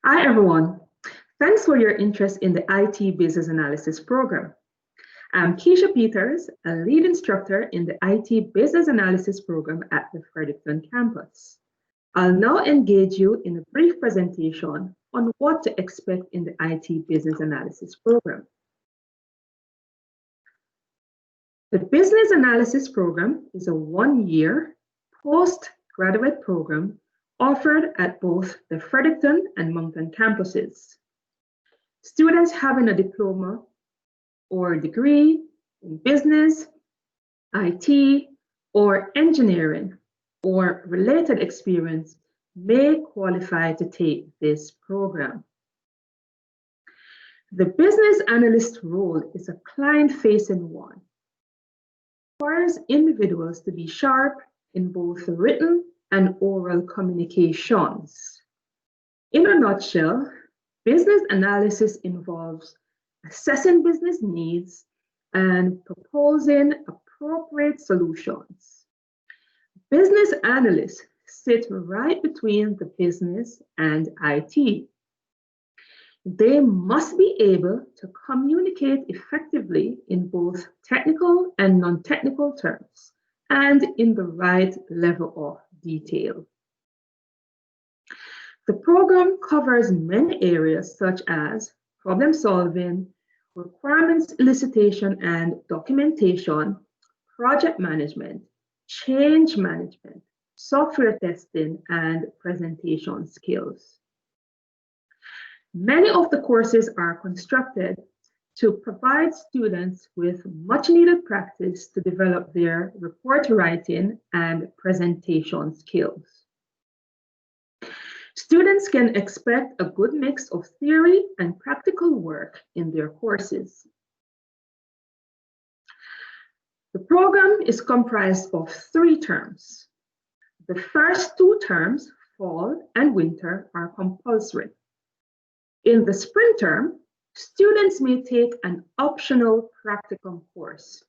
Hi, everyone. Thanks for your interest in the IT Business Analysis program. I'm Keisha Peters, a lead instructor in the IT Business Analysis program at the Fredericton campus. I'll now engage you in a brief presentation on what to expect in the IT Business Analysis program. The Business Analysis program is a one-year postgraduate program offered at both the Fredericton and Moncton campuses. Students having a diploma or degree in business, IT, or engineering, or related experience may qualify to take this program. The business analyst role is a client-facing one. It requires individuals to be sharp in both written and oral communications. In a nutshell, business analysis involves assessing business needs and proposing appropriate solutions. Business analysts sit right between the business and IT. They must be able to communicate effectively in both technical and non-technical terms and in the right level of detail. The program covers many areas such as problem solving, requirements elicitation and documentation, project management, change management, software testing, and presentation skills. Many of the courses are constructed to provide students with much needed practice to develop their report writing and presentation skills. Students can expect a good mix of theory and practical work in their courses. The program is comprised of 3 terms. The first 2 terms, fall and winter, are compulsory. In the spring term, students may take an optional practicum course.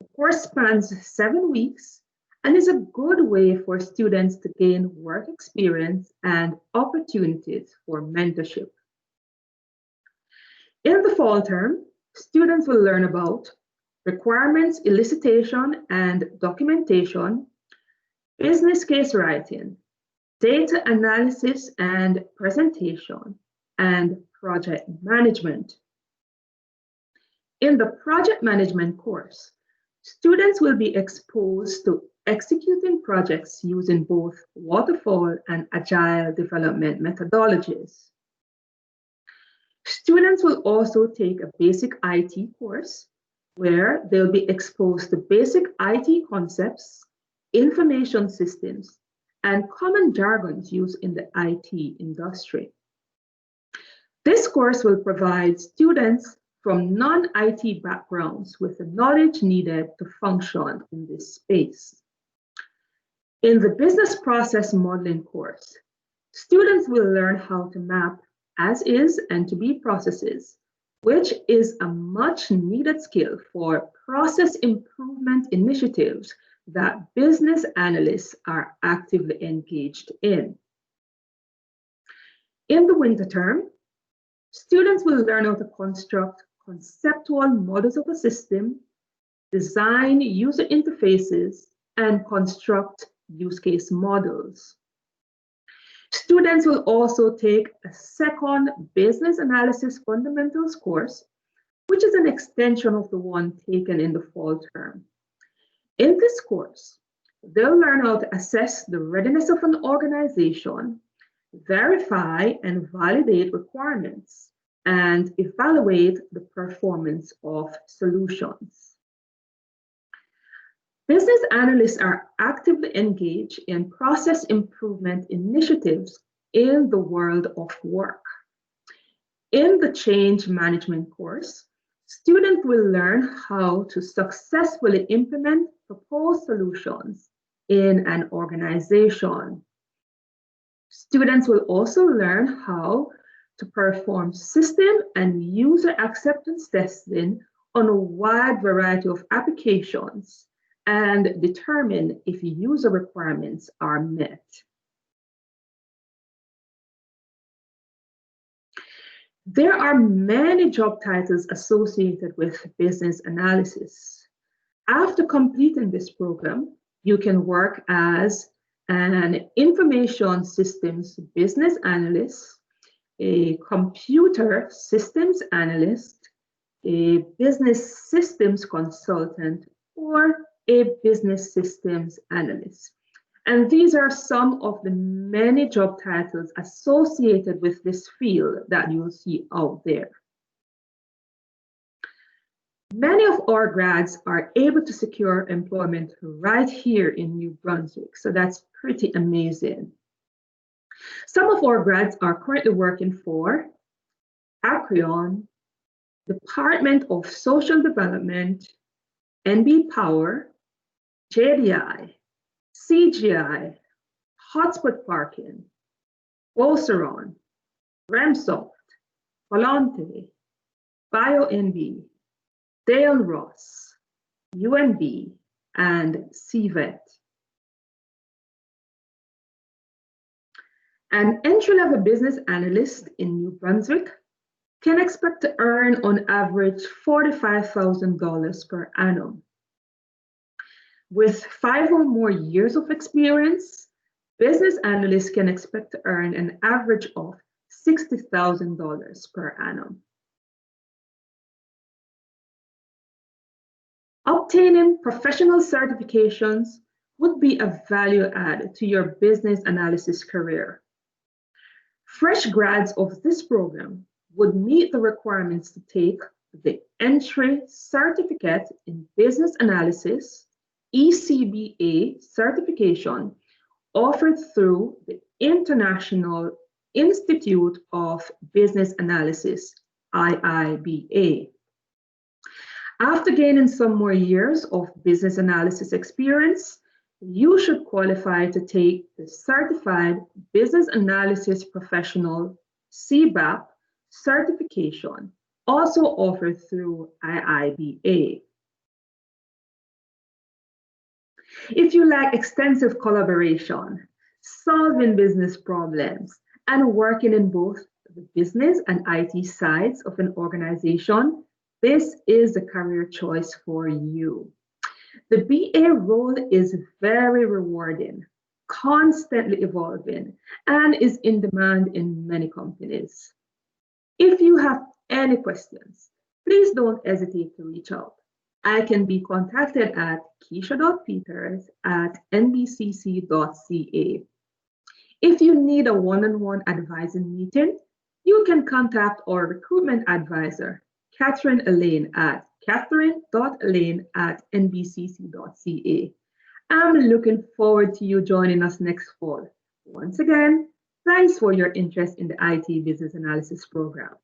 The course spans 7 weeks and is a good way for students to gain work experience and opportunities for mentorship. In the fall term, students will learn about requirements elicitation and documentation, business case writing, data analysis and presentation, and project management. In the project management course, students will be exposed to executing projects using both waterfall and agile development methodologies. Students will also take a basic IT course where they'll be exposed to basic IT concepts, information systems, and common jargons used in the IT industry. This course will provide students from non-IT backgrounds with the knowledge needed to function in this space. In the business process modeling course, students will learn how to map as-is and to-be processes, which is a much needed skill for process improvement initiatives that business analysts are actively engaged in. In the winter term, students will learn how to construct conceptual models of a system, design user interfaces, and construct use case models. Students will also take a second business analysis fundamentals course, which is an extension of the one taken in the fall term. In this course, they'll learn how to assess the readiness of an organization, verify and validate requirements, and evaluate the performance of solutions. Business analysts are actively engaged in process improvement initiatives in the world of work. In the change management course, students will learn how to successfully implement proposed solutions in an organization. Students will also learn how to perform system and user acceptance testing on a wide variety of applications and determine if user requirements are met. There are many job titles associated with business analysis. After completing this program, you can work as an information systems business analyst, a computer systems analyst, a business systems consultant, or a business systems analyst. And these are some of the many job titles associated with this field that you'll see out there. Many of our grads are able to secure employment right here in New Brunswick, so that's pretty amazing. Some of our grads are currently working for Acreon, Department of Social Development, NB Power, JDI, CGI, Hotspot Parking, Boseron, Remsoft, Volante, BioNB, Dale Ross, UNB, and CVET. An entry-level business analyst in New Brunswick can expect to earn on average $45,000 per annum. With 5 or more years of experience, business analysts can expect to earn an average of $60,000 per annum. Obtaining professional certifications would be a value add to your business analysis career. Fresh grads of this program would meet the requirements to take the Entry Certificate in Business Analysis, ECBA certification, offered through the International Institute of Business Analysis, IIBA. After gaining some more years of business analysis experience, you should qualify to take the Certified Business Analysis Professional, CBAP, certification, also offered through IIBA. If you like extensive collaboration, solving business problems, and working in both the business and IT sides of an organization, this is the career choice for you. The BA role is very rewarding, constantly evolving, and is in demand in many companies. If you have any questions, please don't hesitate to reach out. I can be contacted at keisha.peters@nbcc.ca. If you need a one-on-one advising meeting, you can contact our recruitment advisor, Catherine Elaine, at catherine.elaine@nbcc.ca. I'm looking forward to you joining us next fall. Once again, thanks for your interest in the IT Business Analysis program.